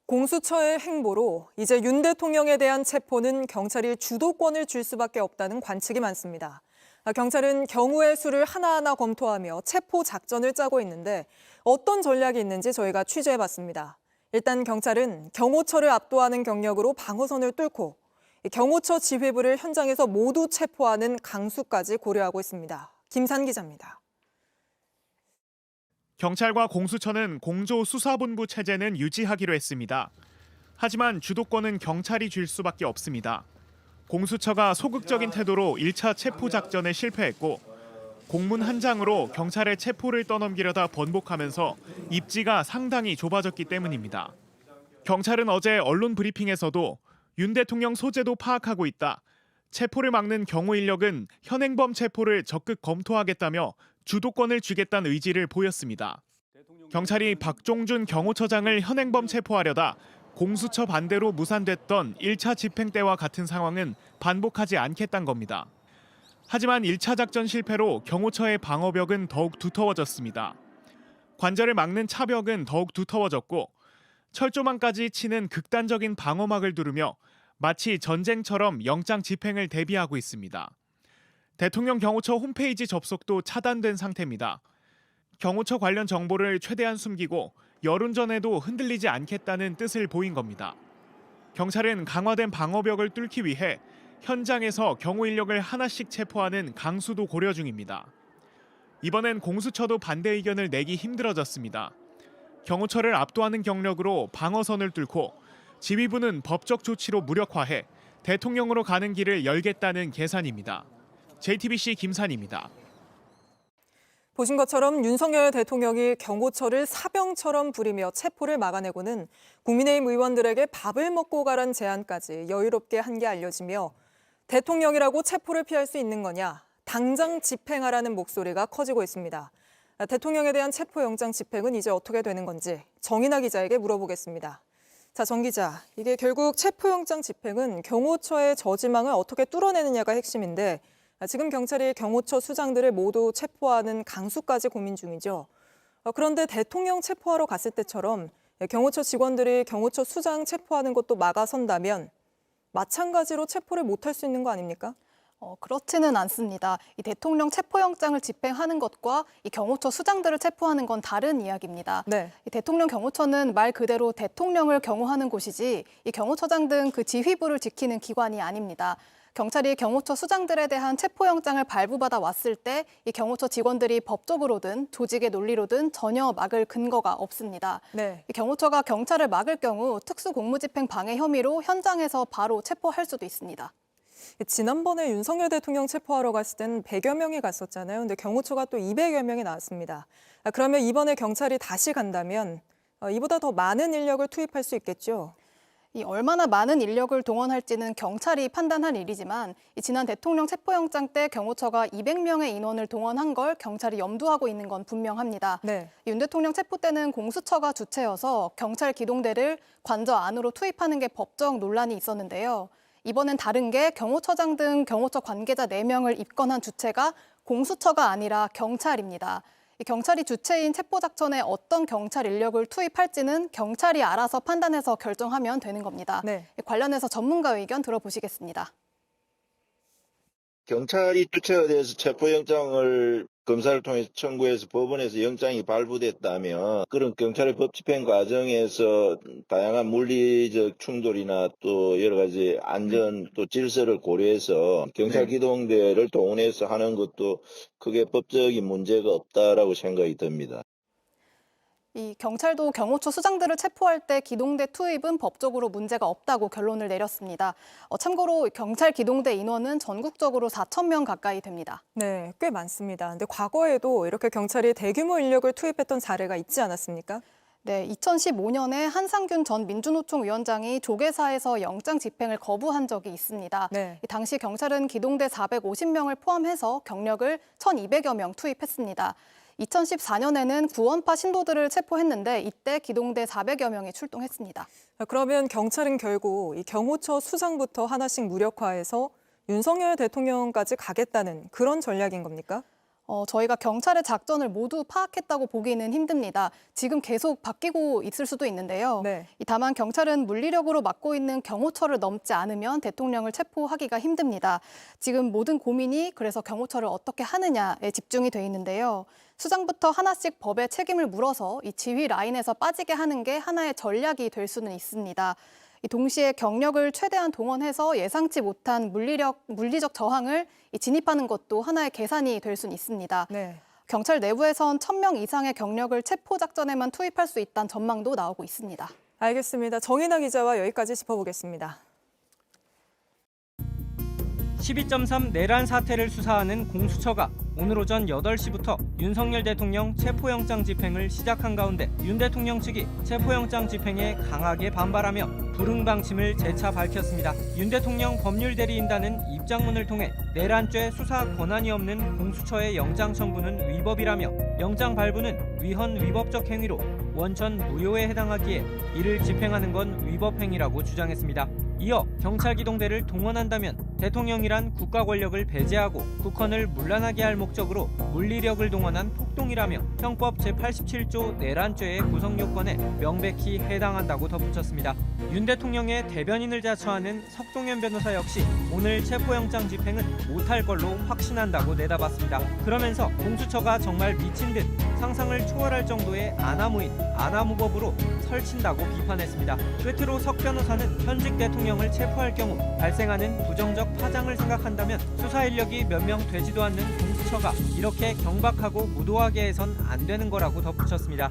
공수처의 행보로 이제 윤 대통령에 대한 체포는 경찰이 주도권을 줄 수밖에 없다는 관측이 많습니다. 경찰은 경우의 수를 하나하나 검토하며 체포 작전을 짜고 있는데 어떤 전략이 있는지 저희가 취재해봤습니다. 일단 경찰은 경호처를 압도하는 경력으로 방어선을 뚫고 경호처 지휘부를 현장에서 모두 체포하는 강수까지 고려하고 있습니다. 김산 기자입니다. 경찰과 공수처는 공조수사본부 체제는 유지하기로 했습니다. 하지만 주도권은 경찰이 줄 수밖에 없습니다. 공수처가 소극적인 태도로 1차 체포 작전에 실패했고 공문 한 장으로 경찰의 체포를 떠넘기려다 번복하면서 입지가 상당히 좁아졌기 때문입니다. 경찰은 어제 언론 브리핑에서도 윤 대통령 소재도 파악하고 있다. 체포를 막는 경호 인력은 현행범 체포를 적극 검토하겠다며 주도권을 주겠다는 의지를 보였습니다. 경찰이 박종준 경호처장을 현행범 체포하려다 공수처 반대로 무산됐던 1차 집행 때와 같은 상황은 반복하지 않겠다는 겁니다. 하지만 1차 작전 실패로 경호처의 방어벽은 더욱 두터워졌습니다. 관절을 막는 차벽은 더욱 두터워졌고 철조망까지 치는 극단적인 방어막을 두르며 마치 전쟁처럼 영장 집행을 대비하고 있습니다. 대통령 경호처 홈페이지 접속도 차단된 상태입니다. 경호처 관련 정보를 최대한 숨기고 여론전에도 흔들리지 않겠다는 뜻을 보인 겁니다. 경찰은 강화된 방어벽을 뚫기 위해 현장에서 경호 인력을 하나씩 체포하는 강수도 고려 중입니다. 이번엔 공수처도 반대 의견을 내기 힘들어졌습니다. 경호처를 압도하는 경력으로 방어선을 뚫고 지휘부는 법적 조치로 무력화해 대통령으로 가는 길을 열겠다는 계산입니다. JTBC 김산입니다. 보신 것처럼 윤석열 대통령이 경호처를 사병처럼 부리며 체포를 막아내고는 국민의힘 의원들에게 밥을 먹고 가란 제안까지 여유롭게 한 게 알려지며 대통령이라고 체포를 피할 수 있는 거냐, 당장 집행하라는 목소리가 커지고 있습니다. 대통령에 대한 체포영장 집행은 이제 어떻게 되는 건지 정인아 기자에게 물어보겠습니다. 자, 정 기자, 이게 결국 체포영장 집행은 경호처의 저지망을 어떻게 뚫어내느냐가 핵심인데 지금 경찰이 경호처 수장들을 모두 체포하는 강수까지 고민 중이죠. 그런데 대통령 체포하러 갔을 때처럼 경호처 직원들이 경호처 수장 체포하는 것도 막아선다면 마찬가지로 체포를 못할 수 있는 거 아닙니까? 그렇지는 않습니다. 이 대통령 체포영장을 집행하는 것과 이 경호처 수장들을 체포하는 건 다른 이야기입니다. 네. 이 대통령 경호처는 말 그대로 대통령을 경호하는 곳이지 이 경호처장 등 그 지휘부를 지키는 기관이 아닙니다. 경찰이 경호처 수장들에 대한 체포영장을 발부받아 왔을 때 이 경호처 직원들이 법적으로든 조직의 논리로든 전혀 막을 근거가 없습니다. 네. 이 경호처가 경찰을 막을 경우 특수공무집행 방해 혐의로 현장에서 바로 체포할 수도 있습니다. 지난번에 윤석열 대통령 체포하러 갔을 때는 100여 명이 갔었잖아요. 근데 경호처가 또 200여 명이 나왔습니다. 그러면 이번에 경찰이 다시 간다면 이보다 더 많은 인력을 투입할 수 있겠죠? 이 얼마나 많은 인력을 동원할지는 경찰이 판단할 일이지만 지난 대통령 체포영장 때 경호처가 200명의 인원을 동원한 걸 경찰이 염두하고 있는 건 분명합니다. 네. 윤 대통령 체포 때는 공수처가 주체여서 경찰 기동대를 관저 안으로 투입하는 게 법적 논란이 있었는데요. 이번엔 다른 게 경호처장 등 경호처 관계자 4명을 입건한 주체가 공수처가 아니라 경찰입니다. 경찰이 주체인 체포작전에 어떤 경찰 인력을 투입할지는 경찰이 알아서 판단해서 결정하면 되는 겁니다. 네. 관련해서 전문가 의견 들어보시겠습니다. 경찰이 주체가 돼서 체포영장을 검사를 통해서 청구해서 법원에서 영장이 발부됐다면 그런 경찰의 법 집행 과정에서 다양한 물리적 충돌이나 또 여러 가지 안전 또 질서를 고려해서 경찰 기동대를 동원해서 하는 것도 크게 법적인 문제가 없다라고 생각이 듭니다. 이 경찰도 경호처 수장들을 체포할 때 기동대 투입은 법적으로 문제가 없다고 결론을 내렸습니다. 참고로 경찰 기동대 인원은 전국적으로 4,000명 가까이 됩니다. 네, 꽤 많습니다. 근데 과거에도 이렇게 경찰이 대규모 인력을 투입했던 사례가 있지 않았습니까? 네, 2015년에 한상균 전 민주노총 위원장이 조계사에서 영장 집행을 거부한 적이 있습니다. 네. 당시 경찰은 기동대 450명을 포함해서 경력을 1,200여 명 투입했습니다. 2014년에는 구원파 신도들을 체포했는데 이때 기동대 400여 명이 출동했습니다. 그러면 경찰은 결국 이 경호처 수장부터 하나씩 무력화해서 윤석열 대통령까지 가겠다는 그런 전략인 겁니까? 저희가 경찰의 작전을 모두 파악했다고 보기는 힘듭니다. 지금 계속 바뀌고 있을 수도 있는데요. 네. 다만 경찰은 물리력으로 막고 있는 경호처를 넘지 않으면 대통령을 체포하기가 힘듭니다. 지금 모든 고민이 그래서 경호처를 어떻게 하느냐에 집중이 돼 있는데요. 수장부터 하나씩 법에 책임을 물어서 이 지휘 라인에서 빠지게 하는 게 하나의 전략이 될 수는 있습니다. 동시에 경력을 최대한 동원해서 예상치 못한 물리적 저항을 진입하는 것도 하나의 계산이 될 수는 있습니다. 네. 경찰 내부에선 1,000명 이상의 경력을 체포 작전에만 투입할 수 있다는 전망도 나오고 있습니다. 알겠습니다. 정인아 기자와 여기까지 짚어보겠습니다. 12.3 내란 사태를 수사하는 공수처가 오늘 오전 8시부터 윤석열 대통령 체포영장 집행을 시작한 가운데 윤 대통령 측이 체포영장 집행에 강하게 반발하며 불응방침을 재차 밝혔습니다. 윤 대통령 법률대리인단은 입장문을 통해 내란죄 수사 권한이 없는 공수처의 영장 청구는 위법이라며 영장 발부는 위헌 위법적 행위로 원천 무효에 해당하기에 이를 집행하는 건 위법 행위라고 주장했습니다. 이어 경찰 기동대를 동원한다면 대통령이란 국가 권력을 배제하고 국헌을 문란하게 할 목적으로 물리력을 동원한 폭동이라며 형법 제87조 내란죄의 구성 요건에 명백히 해당한다고 덧붙였습니다. 윤 대통령의 대변인을 자처하는 석동현 변호사 역시 오늘 체포영장 집행은 못할 걸로 확신한다고 내다봤습니다. 그러면서 공수처가 정말 미친 듯 상상을 초월할 정도의 아나무인, 아나무법으로 설친다고 비판했습니다. 끝으로 석 변호사는 현직 대통령을 체포할 경우 발생하는 부정적 파장을 생각한다면 수사 인력이 몇 명 되지도 않는 공수처가 이렇게 경박하고 무도하게 해선 안 되는 거라고 덧붙였습니다.